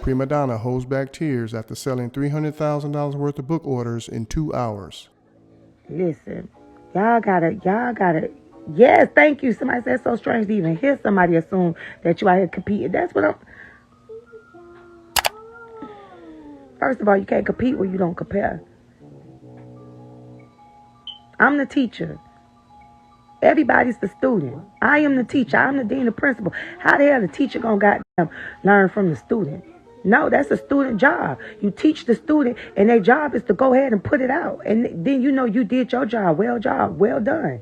Premadonna holds back tears after selling $300,000 worth of book orders in 2 hours. Listen, y'all gotta. Yes, thank you. Somebody said it's so strange to even hear somebody assume that you out here competing. That's what I'm. First of all, you can't compete where you don't compare. I'm the teacher. Everybody's the student. I am the teacher. I'm the dean of principal. How the hell the teacher gonna goddamn learn from the student? No, that's a student job. You teach the student, and their job is to go ahead and put it out. And then you know you did your job. Well done.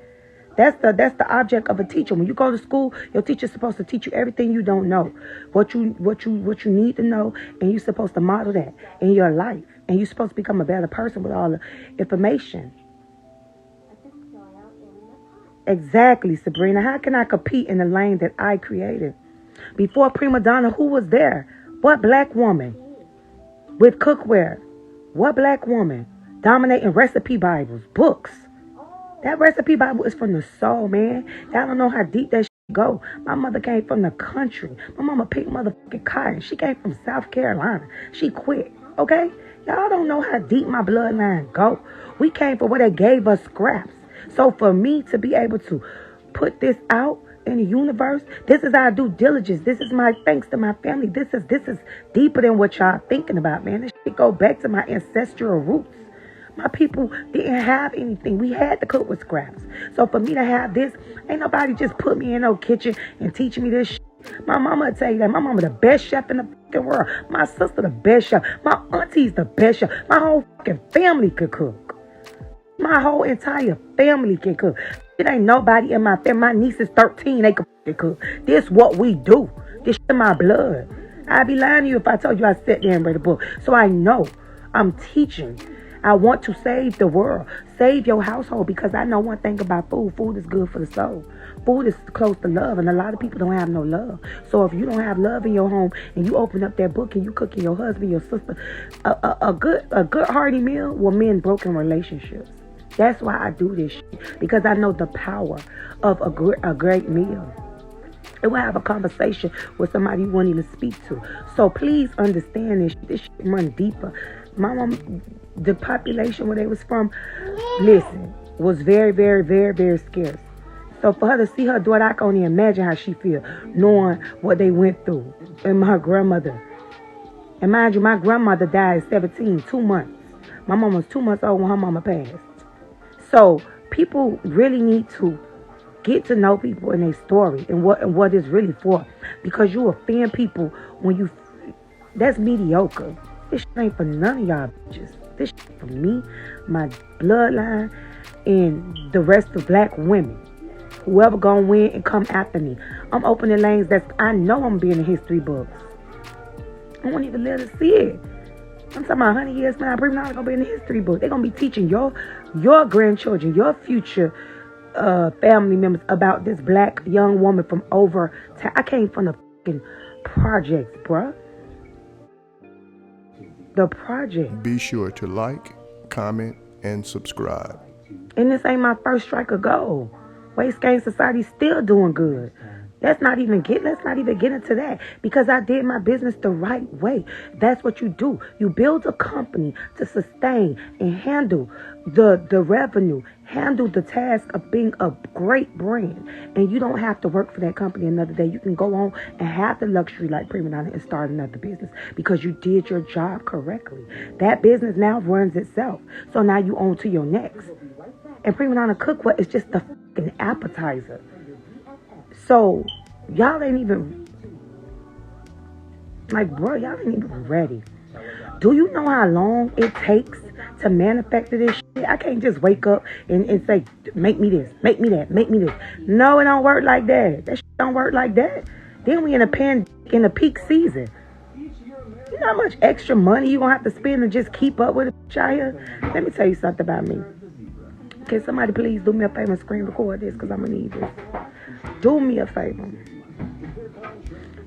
That's the object of a teacher. When you go to school, your teacher's supposed to teach you everything you don't know, what you need to know, and you're supposed to model that in your life. And you're supposed to become a better person with all the information. Exactly, Sabrina. How can I compete in the lane that I created? Before Premadonna, who was there? What black woman with cookware? What black woman dominating recipe Bibles, books? That recipe Bible is from the soul, man. Y'all don't know how deep that shit go. My mother came from the country. My mama picked motherfucking cotton. She came from South Carolina. She quit, okay? Y'all don't know how deep my bloodline go. We came from where they gave us scraps. So for me to be able to put this out in the universe, this is our due diligence. This is my thanks to my family. This is deeper than what y'all thinking about, man. This shit go back to my ancestral roots. My people didn't have anything. We had to cook with scraps. So for me to have this, ain't nobody just put me in no kitchen and teach me this shit. My mama would tell you that. My mama the best chef in the fucking world. My sister the best chef. My auntie's the best chef. My whole fucking family could cook. My whole entire family can cook. It ain't nobody in my family. My niece is 13. They can cook. This what we do. This shit in my blood. I'd be lying to you if I told you I sat there and read a book. So I know I'm teaching. I want to save the world. Save your household, because I know one thing about food. Food is good for the soul. Food is close to love, and a lot of people don't have no love. So if you don't have love in your home and you open up that book and you cooking your husband, your sister, a good hearty meal will mend broken relationships. That's why I do this shit, because I know the power of a great meal. It will have a conversation with somebody you won't even speak to. So please understand this. This shit run deeper. My mom, the population where they was from, listen, was very, very, very, very scarce. So for her to see her daughter, I can only imagine how she feel, knowing what they went through. And my grandmother. And mind you, my grandmother died at 17, 2 months. My mom was 2 months old when her mama passed. So people really need to get to know people and their story and what it's really for. Because you offend people when you... That's mediocre. This shit ain't for none of y'all bitches. This shit for me, my bloodline, and the rest of black women. Whoever gonna win and come after me. I'm opening lanes that I know I'm gonna be in the history books. I won't even let her see it. I'm talking about 100 years now. I'm not gonna be in the history book. They're gonna be teaching your grandchildren, your future family members about this black young woman from over. I came from the fucking projects, bruh. The project. Be sure to like, comment, and subscribe. And this ain't my first strike of gold. Waste Game Society still doing good. Let's not even get into that, because I did my business the right way. That's what you do. You build a company to sustain and handle the revenue, handle the task of being a great brand. And you don't have to work for that company another day. You can go on and have the luxury like Premadonna and start another business because you did your job correctly. That business now runs itself. So now you on to your next. And Premadonna Cookbook is just the fucking appetizer. So, y'all ain't even, y'all ain't even ready. Do you know how long it takes to manufacture this shit? I can't just wake up and say, make me this, make me that, make me this. No, it don't work like that. That shit don't work like that. Then we in a peak season. You know how much extra money you gonna have to spend to just keep up with it out here? Let me tell you something about me. Can somebody please do me a favor and screen record this, because I'm gonna need this. Do me a favor.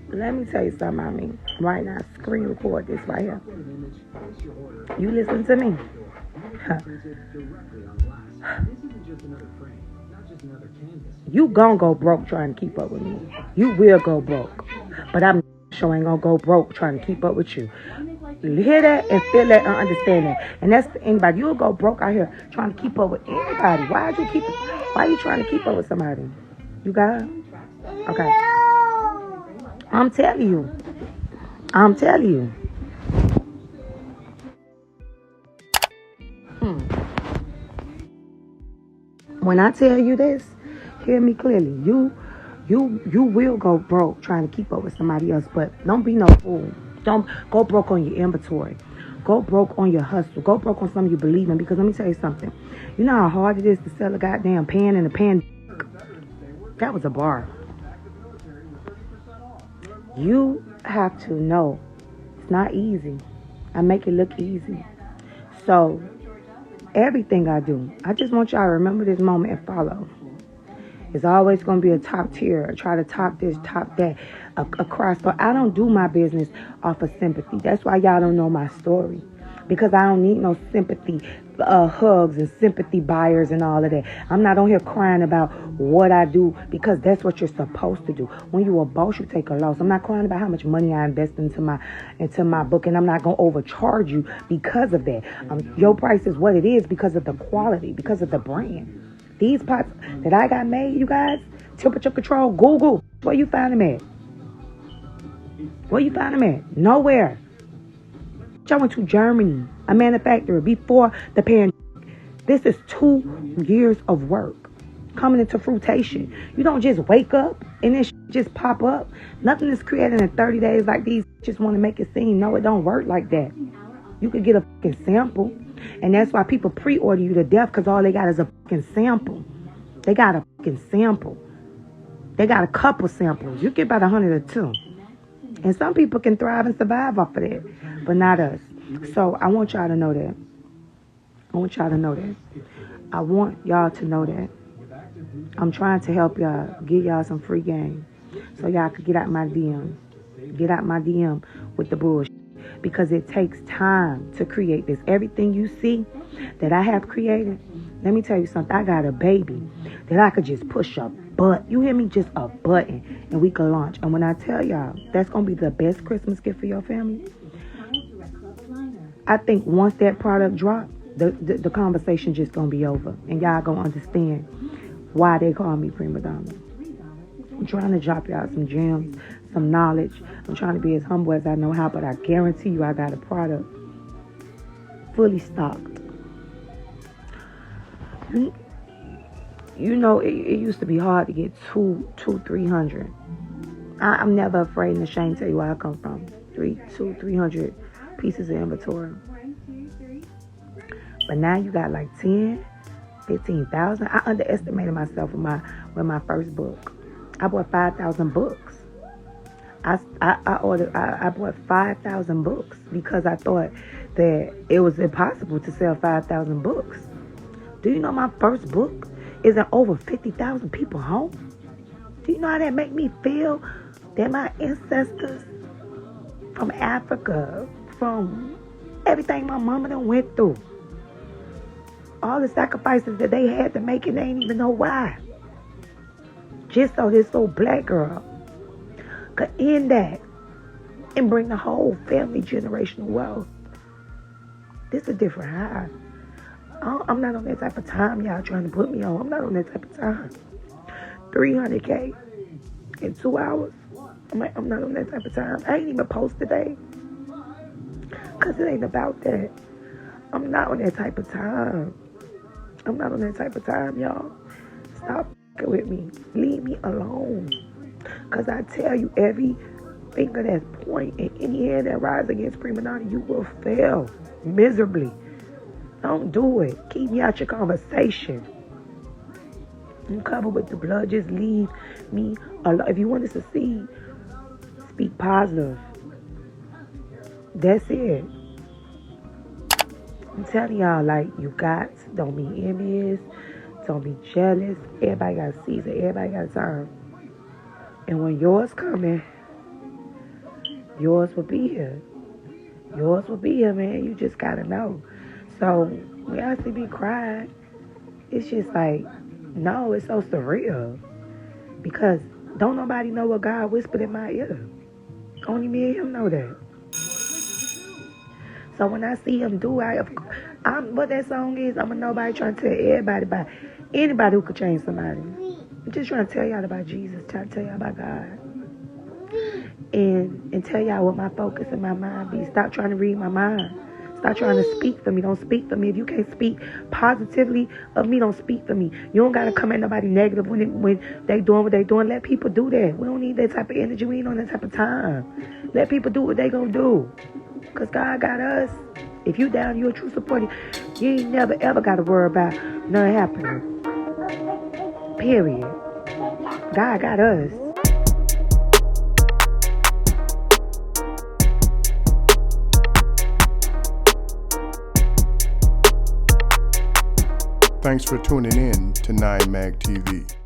Let me tell you something about me. Right now, screen record this right here. You listen to me. You gon' go broke trying to keep up with me. You will go broke. But I'm show ain't gonna go broke trying to keep up with you. Hear that and feel that and understand that. And that's for anybody. You'll go broke out here trying to keep up with anybody. Why are you trying to keep up with somebody? You got it? Okay. I'm telling you. When I tell you this, hear me clearly. You will go broke trying to keep up with somebody else, but don't be no fool. Don't go broke on your inventory. Go broke on your hustle. Go broke on something you believe in. Because let me tell you something. You know how hard it is to sell a goddamn pan in a pan? That was a bar. You have to know it's not easy. I make it look easy. So everything I do, I just want y'all to remember this moment and follow. It's always going to be a top tier. Try to top this, top that, across. But I don't do my business off of sympathy. That's why y'all don't know my story. Because I don't need no sympathy hugs and sympathy buyers and all of that. I'm not on here crying about what I do because that's what you're supposed to do. When you're a boss, you take a loss. I'm not crying about how much money I invest into my book, and I'm not going to overcharge you because of that. Your price is what it is because of the quality, because of the brand. These pots that I got made, you guys, temperature control, Google. Where you find them at? Where you find them at? Nowhere. I went to Germany, a manufacturer, before the pandemic. This is 2 years of work coming into fruition. You don't just wake up and then just pop up. Nothing is created in 30 days like these just want to make it seem. No, it don't work like that. You could get a fucking sample. And that's why people pre-order you to death, because all they got is a fucking sample. They got a fucking sample. They got a couple samples. You get about 100 or 2. And some people can thrive and survive off of that, but not us. So I want y'all to know that. I want y'all to know that. I'm trying to help y'all, give y'all some free game so y'all could get out my DM. Get out my DM with the bullshit. Because it takes time to create this. Everything you see that I have created, let me tell you something. I got a baby that I could just push a button. You hear me? Just a button. And we can launch. And when I tell y'all, that's going to be the best Christmas gift for your family. I think once that product drops, the conversation just going to be over. And y'all going to understand why they call me Premadonna. I'm trying to drop y'all some gems, some knowledge. I'm trying to be as humble as I know how, but I guarantee you I got a product fully stocked. You know, it used to be hard to get 300. I'm never afraid and ashamed to tell you where I come from. 300 pieces of inventory. But now you got like 10, 15,000. I underestimated myself with my first book. I bought 5,000 books. I bought 5,000 books because I thought that it was impossible to sell 5,000 books. Do you know my first book is in over 50,000 people home? Do you know how that make me feel? That my ancestors from Africa, from everything my mama done went through, all the sacrifices that they had to make it, they ain't even know why. Just so this little black girl could end that and bring the whole family generational wealth. This is a different high. I'm not on that type of time y'all trying to put me on. I'm not on that type of time. 300K in 2 hours. I'm not on that type of time. I ain't even post today. Because it ain't about that. I'm not on that type of time. I'm not on that type of time, y'all. Stop with me. Leave me alone. Because I tell you, every finger that's pointing and any hand that rises against Premadonna, you will fail miserably. Don't do it. Keep me out your conversation. I'm covered with the blood. Just leave me alone. If you want to succeed, speak positive. That's it. I'm telling y'all, like, don't be envious. Don't be jealous. Everybody got a season. Everybody got a time. And when yours coming, yours will be here. Yours will be here, man. You just gotta know. So we actually be crying. It's just like, no, it's so surreal. Because don't nobody know what God whispered in my ear. Only me and him know that. So when I see him do, what that song is, I'm a nobody trying to tell everybody about anybody who could change somebody. I'm just trying to tell y'all about Jesus, trying to tell y'all about God. And tell y'all what my focus and my mind be. Stop trying to read my mind. Stop trying to speak for me. Don't speak for me. If you can't speak positively of me, don't speak for me. You don't got to come at nobody negative when they doing what they doing. Let people do that. We don't need that type of energy. We ain't on that type of time. Let people do what they gonna do. Because God got us. If you down, you a true supporter. You ain't never, ever got to worry about nothing happening. Period. God got us. Thanks for tuning in to 9 Mag TV.